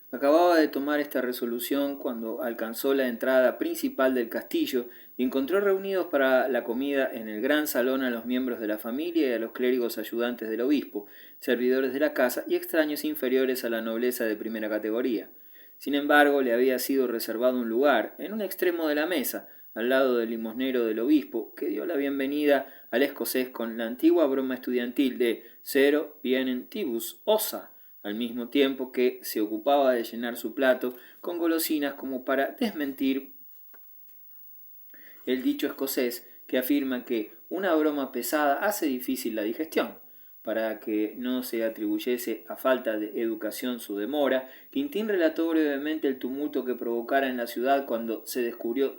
Acababa de tomar esta resolución cuando alcanzó la entrada principal del castillo y encontró reunidos para la comida en el gran salón a los miembros de la familia y a los clérigos ayudantes del obispo, servidores de la casa y extraños inferiores a la nobleza de primera categoría. Sin embargo, le había sido reservado un lugar, en un extremo de la mesa, al lado del limosnero del obispo, que dio la bienvenida al escocés con la antigua broma estudiantil de «Cero vienen tibus ossa», al mismo tiempo que se ocupaba de llenar su plato con golosinas como para desmentir el dicho escocés que afirma que una broma pesada hace difícil la digestión. Para que no se atribuyese a falta de educación su demora, Quintín relató brevemente el tumulto que provocara en la ciudad cuando se descubrió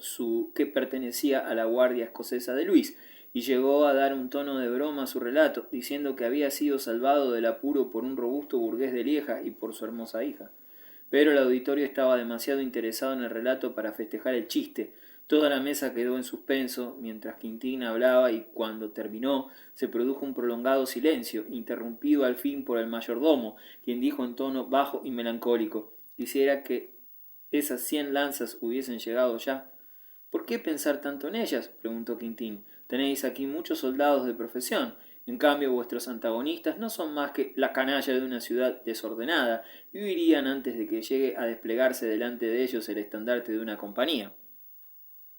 que pertenecía a la guardia escocesa de Luis, y llegó a dar un tono de broma a su relato, diciendo que había sido salvado del apuro por un robusto burgués de Lieja y por su hermosa hija. Pero el auditorio estaba demasiado interesado en el relato para festejar el chiste. Toda la mesa quedó en suspenso mientras Quintín hablaba y cuando terminó se produjo un prolongado silencio, interrumpido al fin por el mayordomo, quien dijo en tono bajo y melancólico: «Quisiera que esas 100 lanzas hubiesen llegado ya». «¿Por qué pensar tanto en ellas?», preguntó Quintín. «Tenéis aquí muchos soldados de profesión. En cambio, vuestros antagonistas no son más que la canalla de una ciudad desordenada y huirían antes de que llegue a desplegarse delante de ellos el estandarte de una compañía».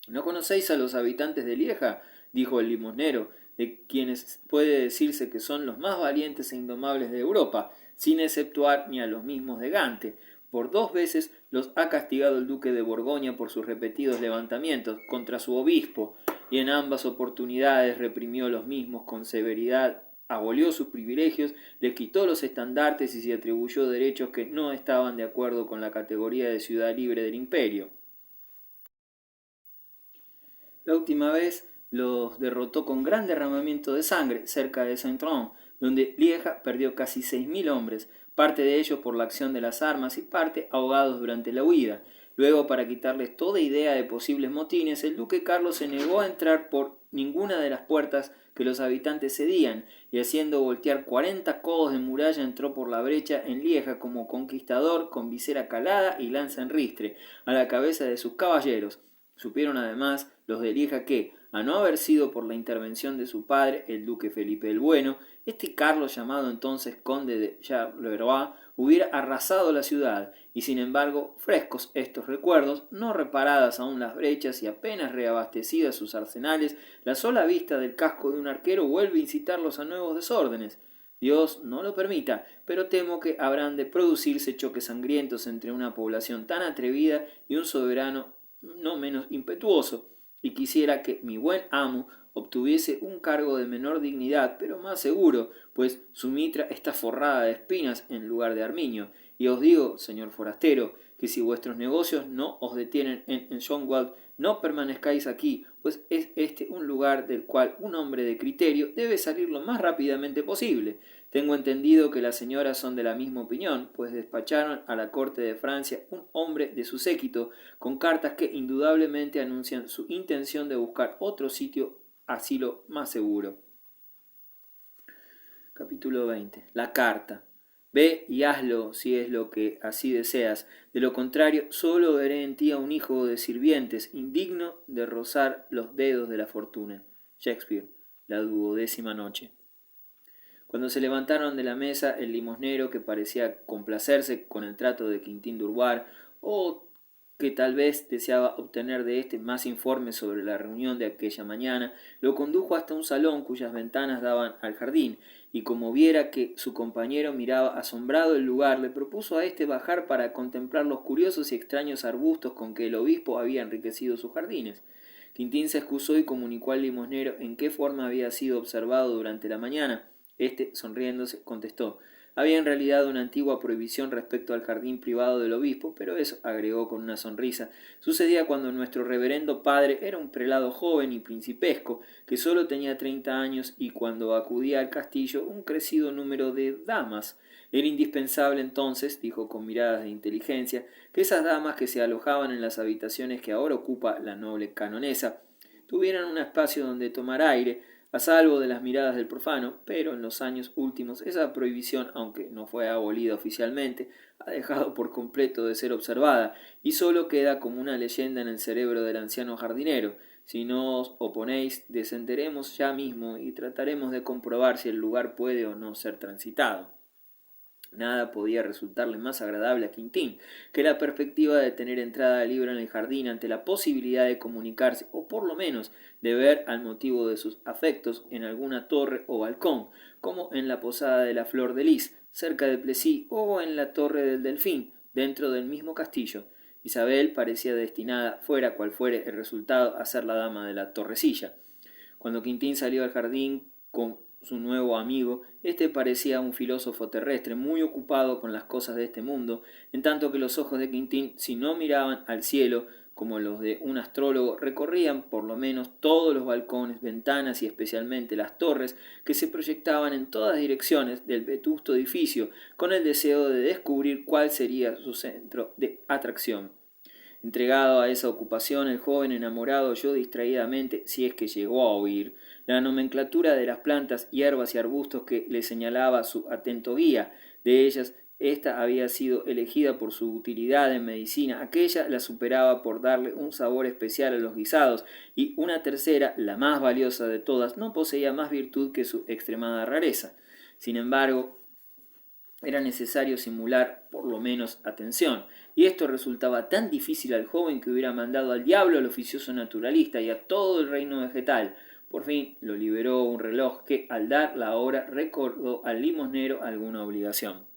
«¿No conocéis a los habitantes de Lieja?», dijo el limosnero, «de quienes puede decirse que son los más valientes e indomables de Europa, sin exceptuar ni a los mismos de Gante. Por 2 veces los ha castigado el duque de Borgoña por sus repetidos levantamientos contra su obispo, y en ambas oportunidades reprimió los mismos con severidad, abolió sus privilegios, le quitó los estandartes y se atribuyó derechos que no estaban de acuerdo con la categoría de ciudad libre del imperio. La última vez los derrotó con gran derramamiento de sangre cerca de Saint-Tron, donde Lieja perdió casi 6.000 hombres, parte de ellos por la acción de las armas y parte ahogados durante la huida. Luego, para quitarles toda idea de posibles motines, el duque Carlos se negó a entrar por ninguna de las puertas que los habitantes cedían, y haciendo voltear 40 codos de muralla entró por la brecha en Lieja como conquistador con visera calada y lanza en ristre, a la cabeza de sus caballeros. Supieron además los de Lieja que, a no haber sido por la intervención de su padre, el duque Felipe el Bueno, este Carlos, llamado entonces conde de Charleroi, hubiera arrasado la ciudad, y sin embargo, frescos estos recuerdos, no reparadas aún las brechas y apenas reabastecidas sus arsenales, la sola vista del casco de un arquero vuelve a incitarlos a nuevos desórdenes. Dios no lo permita, pero temo que habrán de producirse choques sangrientos entre una población tan atrevida y un soberano no menos impetuoso, y quisiera que mi buen amo obtuviese un cargo de menor dignidad, pero más seguro, pues su mitra está forrada de espinas en lugar de armiño. Y os digo, señor forastero, que si vuestros negocios no os detienen en Schönwald, no permanezcáis aquí, pues es este un lugar del cual un hombre de criterio debe salir lo más rápidamente posible. Tengo entendido que las señoras son de la misma opinión, pues despacharon a la corte de Francia un hombre de su séquito, con cartas que indudablemente anuncian su intención de buscar otro sitio asilo más seguro. Capítulo 20. La carta. Ve y hazlo si es lo que así deseas. De lo contrario, solo veré en ti a un hijo de sirvientes, indigno de rozar los dedos de la fortuna. Shakespeare, la 12ª noche. Cuando se levantaron de la mesa, el limosnero, que parecía complacerse con el trato de Quintín Durbar, o que tal vez deseaba obtener de éste más informes sobre la reunión de aquella mañana, lo condujo hasta un salón cuyas ventanas daban al jardín, y como viera que su compañero miraba asombrado el lugar, le propuso a éste bajar para contemplar los curiosos y extraños arbustos con que el obispo había enriquecido sus jardines. Quintín se excusó y comunicó al limosnero en qué forma había sido observado durante la mañana. Este, sonriéndose, contestó: «Había en realidad una antigua prohibición respecto al jardín privado del obispo, pero eso», agregó con una sonrisa, «sucedía cuando nuestro reverendo padre era un prelado joven y principesco, que sólo tenía 30 años, y cuando acudía al castillo un crecido número de damas. Era indispensable entonces», dijo con miradas de inteligencia, «que esas damas que se alojaban en las habitaciones que ahora ocupa la noble canonesa tuvieran un espacio donde tomar aire, a salvo de las miradas del profano, pero en los años últimos esa prohibición, aunque no fue abolida oficialmente, ha dejado por completo de ser observada y solo queda como una leyenda en el cerebro del anciano jardinero. Si no os oponéis, descenderemos ya mismo y trataremos de comprobar si el lugar puede o no ser transitado. Nada podía resultarle más agradable a Quintín que la perspectiva de tener entrada libre en el jardín ante la posibilidad de comunicarse, o por lo menos de ver al motivo de sus afectos en alguna torre o balcón, como en la posada de la Flor de Lis, cerca de Plessis, o en la torre del Delfín, dentro del mismo castillo. Isabel parecía destinada, fuera cual fuere el resultado, a ser la dama de la torrecilla. Cuando Quintín salió al jardín con su nuevo amigo, este parecía un filósofo terrestre muy ocupado con las cosas de este mundo, en tanto que los ojos de Quintín, si no miraban al cielo como los de un astrólogo, recorrían por lo menos todos los balcones, ventanas y especialmente las torres que se proyectaban en todas direcciones del vetusto edificio, con el deseo de descubrir cuál sería su centro de atracción. Entregado a esa ocupación, el joven enamorado oyó distraídamente, si es que llegó a oír, la nomenclatura de las plantas, hierbas y arbustos que le señalaba su atento guía. De ellas, esta había sido elegida por su utilidad en medicina, aquella la superaba por darle un sabor especial a los guisados, y una tercera, la más valiosa de todas, no poseía más virtud que su extremada rareza. Sin embargo, era necesario simular por lo menos atención, y esto resultaba tan difícil al joven que hubiera mandado al diablo al oficioso naturalista y a todo el reino vegetal. Por fin lo liberó un reloj que, al dar la hora, recordó al limosnero alguna obligación.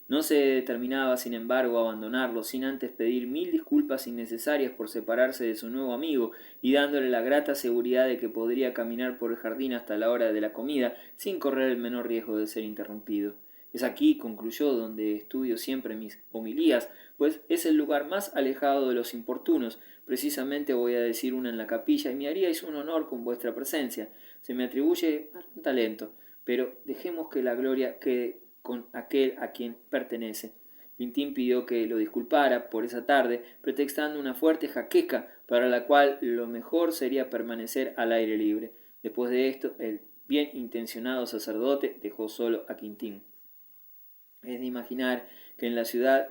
No se determinaba, sin embargo, a abandonarlo sin antes pedir 1000 disculpas innecesarias por separarse de su nuevo amigo y dándole la grata seguridad de que podría caminar por el jardín hasta la hora de la comida sin correr el menor riesgo de ser interrumpido. Es aquí, concluyó, donde estudio siempre mis homilías, pues es el lugar más alejado de los importunos. Precisamente voy a decir una en la capilla y me haríais un honor con vuestra presencia. Se me atribuye un talento, pero dejemos que la gloria quede con aquel a quien pertenece. Quintín pidió que lo disculpara por esa tarde, pretextando una fuerte jaqueca para la cual lo mejor sería permanecer al aire libre. Después de esto, el bien intencionado sacerdote dejó solo a Quintín. Es de imaginar que en la ciudad,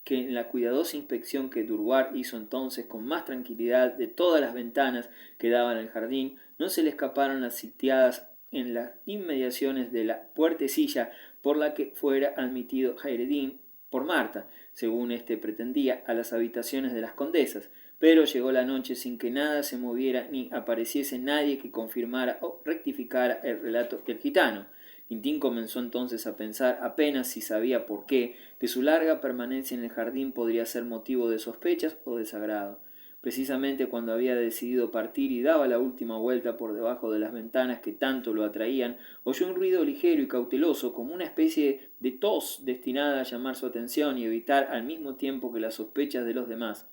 que en la cuidadosa inspección que Durward hizo entonces con más tranquilidad de todas las ventanas que daban al jardín, no se le escaparon las sitiadas en las inmediaciones de la puertecilla por la que fuera admitido Jairedín por Marta, según éste pretendía, a las habitaciones de las condesas, pero llegó la noche sin que nada se moviera ni apareciese nadie que confirmara o rectificara el relato del gitano. Quintín comenzó entonces a pensar, apenas si sabía por qué, que su larga permanencia en el jardín podría ser motivo de sospechas o desagrado. Precisamente cuando había decidido partir y daba la última vuelta por debajo de las ventanas que tanto lo atraían, oyó un ruido ligero y cauteloso, como una especie de tos destinada a llamar su atención y evitar al mismo tiempo que las sospechas de los demás.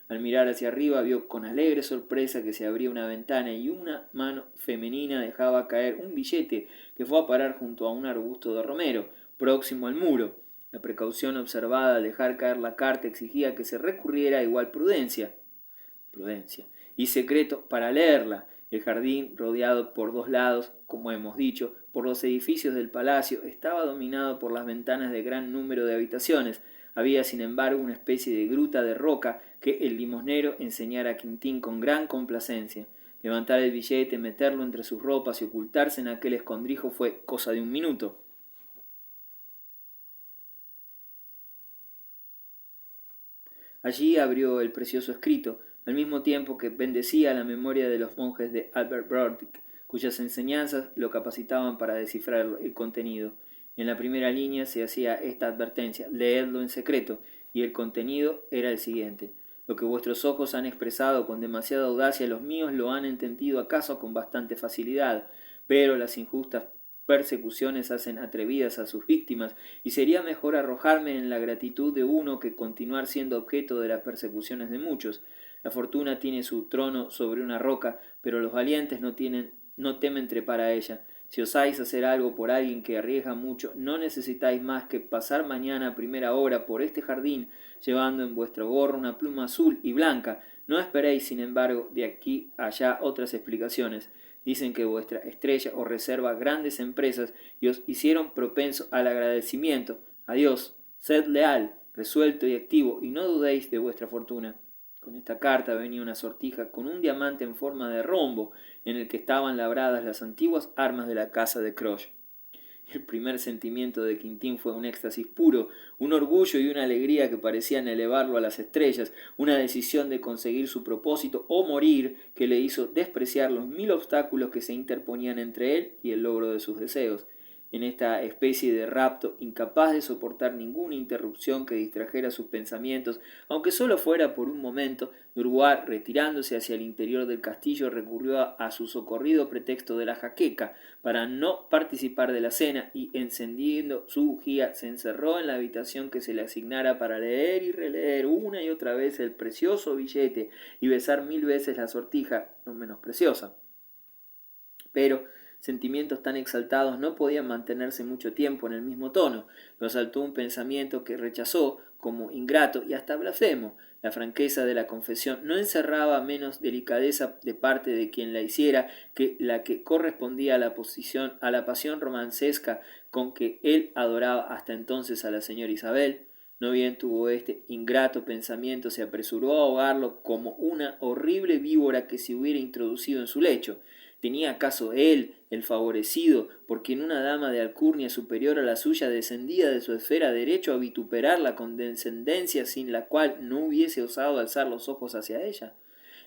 Al mirar hacia arriba vio con alegre sorpresa que se abría una ventana y una mano femenina dejaba caer un billete que fue a parar junto a un arbusto de romero, próximo al muro. La precaución observada al dejar caer la carta exigía que se recurriera a igual prudencia y secreto para leerla. El jardín, rodeado por dos lados, como hemos dicho, por los edificios del palacio, estaba dominado por las ventanas de gran número de habitaciones. Había, sin embargo, una especie de gruta de roca que el limosnero enseñara a Quintín con gran complacencia. Levantar el billete, meterlo entre sus ropas y ocultarse en aquel escondrijo fue cosa de un minuto. Allí abrió el precioso escrito, al mismo tiempo que bendecía la memoria de los monjes de Albert Burdick, cuyas enseñanzas lo capacitaban para descifrar el contenido. En la primera línea se hacía esta advertencia: leedlo en secreto, y el contenido era el siguiente: lo que vuestros ojos han expresado con demasiada audacia, los míos lo han entendido acaso con bastante facilidad, pero las injustas persecuciones hacen atrevidas a sus víctimas, y sería mejor arrojarme en la gratitud de uno que continuar siendo objeto de las persecuciones de muchos. La fortuna tiene su trono sobre una roca, pero los valientes no temen trepar a ella. Si osáis hacer algo por alguien que arriesga mucho, no necesitáis más que pasar mañana a primera hora por este jardín, llevando en vuestro gorro una pluma azul y blanca. No esperéis, sin embargo, de aquí a allá otras explicaciones. Dicen que vuestra estrella os reserva grandes empresas y os hicieron propenso al agradecimiento. Adiós, sed leal, resuelto y activo, y no dudéis de vuestra fortuna. Con esta carta venía una sortija con un diamante en forma de rombo, en el que estaban labradas las antiguas armas de la casa de Croix. El primer sentimiento de Quintín fue un éxtasis puro, un orgullo y una alegría que parecían elevarlo a las estrellas, una decisión de conseguir su propósito o morir que le hizo despreciar los 1000 obstáculos que se interponían entre él y el logro de sus deseos. En esta especie de rapto, incapaz de soportar ninguna interrupción que distrajera sus pensamientos, aunque solo fuera por un momento, Durward, retirándose hacia el interior del castillo, recurrió a su socorrido pretexto de la jaqueca para no participar de la cena y, encendiendo su bujía, se encerró en la habitación que se le asignara para leer y releer una y otra vez el precioso billete y besar 1000 veces la sortija, no menos preciosa. Pero sentimientos tan exaltados no podían mantenerse mucho tiempo en el mismo tono. Lo asaltó un pensamiento que rechazó como ingrato y hasta blasfemo. La franqueza de la confesión no encerraba menos delicadeza de parte de quien la hiciera que la que correspondía a la pasión romancesca con que él adoraba hasta entonces a la señora Isabel. No bien tuvo este ingrato pensamiento, se apresuró a ahogarlo como una horrible víbora que se hubiera introducido en su lecho. ¿Tenía acaso él, el favorecido, por quien una dama de alcurnia superior a la suya descendía de su esfera, derecho a vituperar la condescendencia sin la cual no hubiese osado alzar los ojos hacia ella?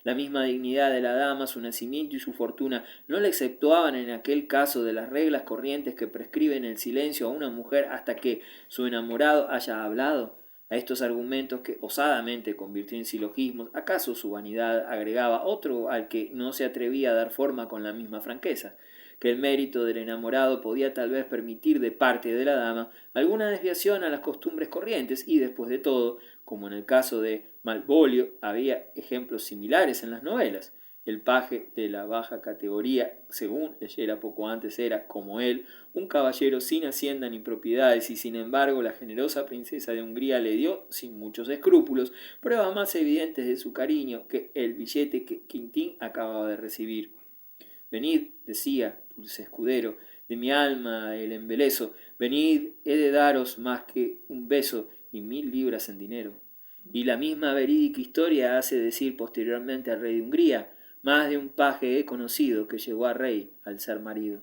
La misma dignidad de la dama, su nacimiento y su fortuna no le exceptuaban en aquel caso de las reglas corrientes que prescriben el silencio a una mujer hasta que su enamorado haya hablado. A estos argumentos que osadamente convirtió en silogismos, acaso su vanidad agregaba otro al que no se atrevía a dar forma con la misma franqueza, que el mérito del enamorado podía tal vez permitir de parte de la dama alguna desviación a las costumbres corrientes y, después de todo, como en el caso de Malvolio, había ejemplos similares en las novelas. El paje de la baja categoría, según leyera poco antes, era, como él, un caballero sin hacienda ni propiedades, y sin embargo la generosa princesa de Hungría le dio, sin muchos escrúpulos, pruebas más evidentes de su cariño que el billete que Quintín acababa de recibir. Venid, decía, dulce escudero, de mi alma el embeleso, venid, he de daros más que un beso y 1000 libras en dinero. Y la misma verídica historia hace decir posteriormente al rey de Hungría: más de un paje he conocido que llegó a rey al ser marido.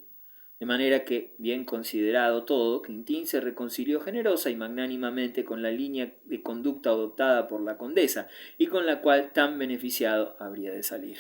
De manera que, bien considerado todo, Quintín se reconcilió generosa y magnánimamente con la línea de conducta adoptada por la condesa y con la cual tan beneficiado habría de salir.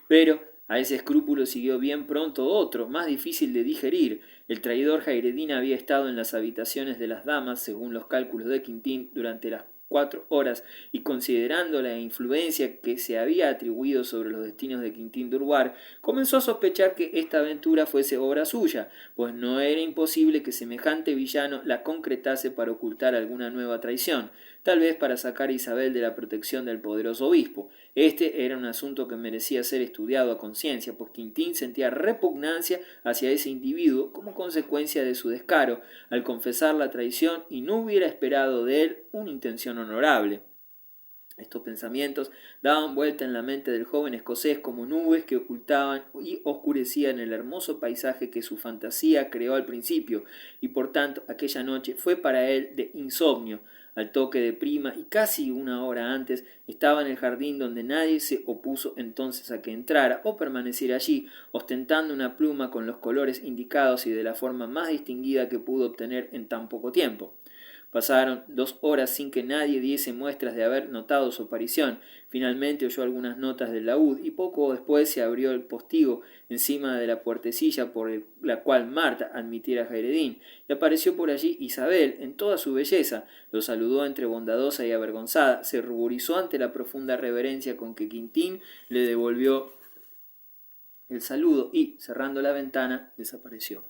Pero a ese escrúpulo siguió bien pronto otro, más difícil de digerir. El traidor Jairedín había estado en las habitaciones de las damas, según los cálculos de Quintín, durante las 4 horas, y considerando la influencia que se había atribuido sobre los destinos de Quintín Durward, comenzó a sospechar que esta aventura fuese obra suya, pues no era imposible que semejante villano la concretase para ocultar alguna nueva traición, tal vez para sacar a Isabel de la protección del poderoso obispo. Este era un asunto que merecía ser estudiado a conciencia, pues Quintín sentía repugnancia hacia ese individuo como consecuencia de su descaro al confesar la traición y no hubiera esperado de él una intención honorable. Estos pensamientos daban vuelta en la mente del joven escocés como nubes que ocultaban y oscurecían el hermoso paisaje que su fantasía creó al principio, y por tanto aquella noche fue para él de insomnio. Al toque de prima y casi una hora antes estaba en el jardín, donde nadie se opuso entonces a que entrara o permaneciera allí, ostentando una pluma con los colores indicados y de la forma más distinguida que pudo obtener en tan poco tiempo. Pasaron 2 horas sin que nadie diese muestras de haber notado su aparición. Finalmente oyó algunas notas del laúd y poco después se abrió el postigo encima de la puertecilla por la cual Marta admitiera a Jairedín, y apareció por allí Isabel en toda su belleza. Lo saludó entre bondadosa y avergonzada, se ruborizó ante la profunda reverencia con que Quintín le devolvió el saludo y, cerrando la ventana, desapareció.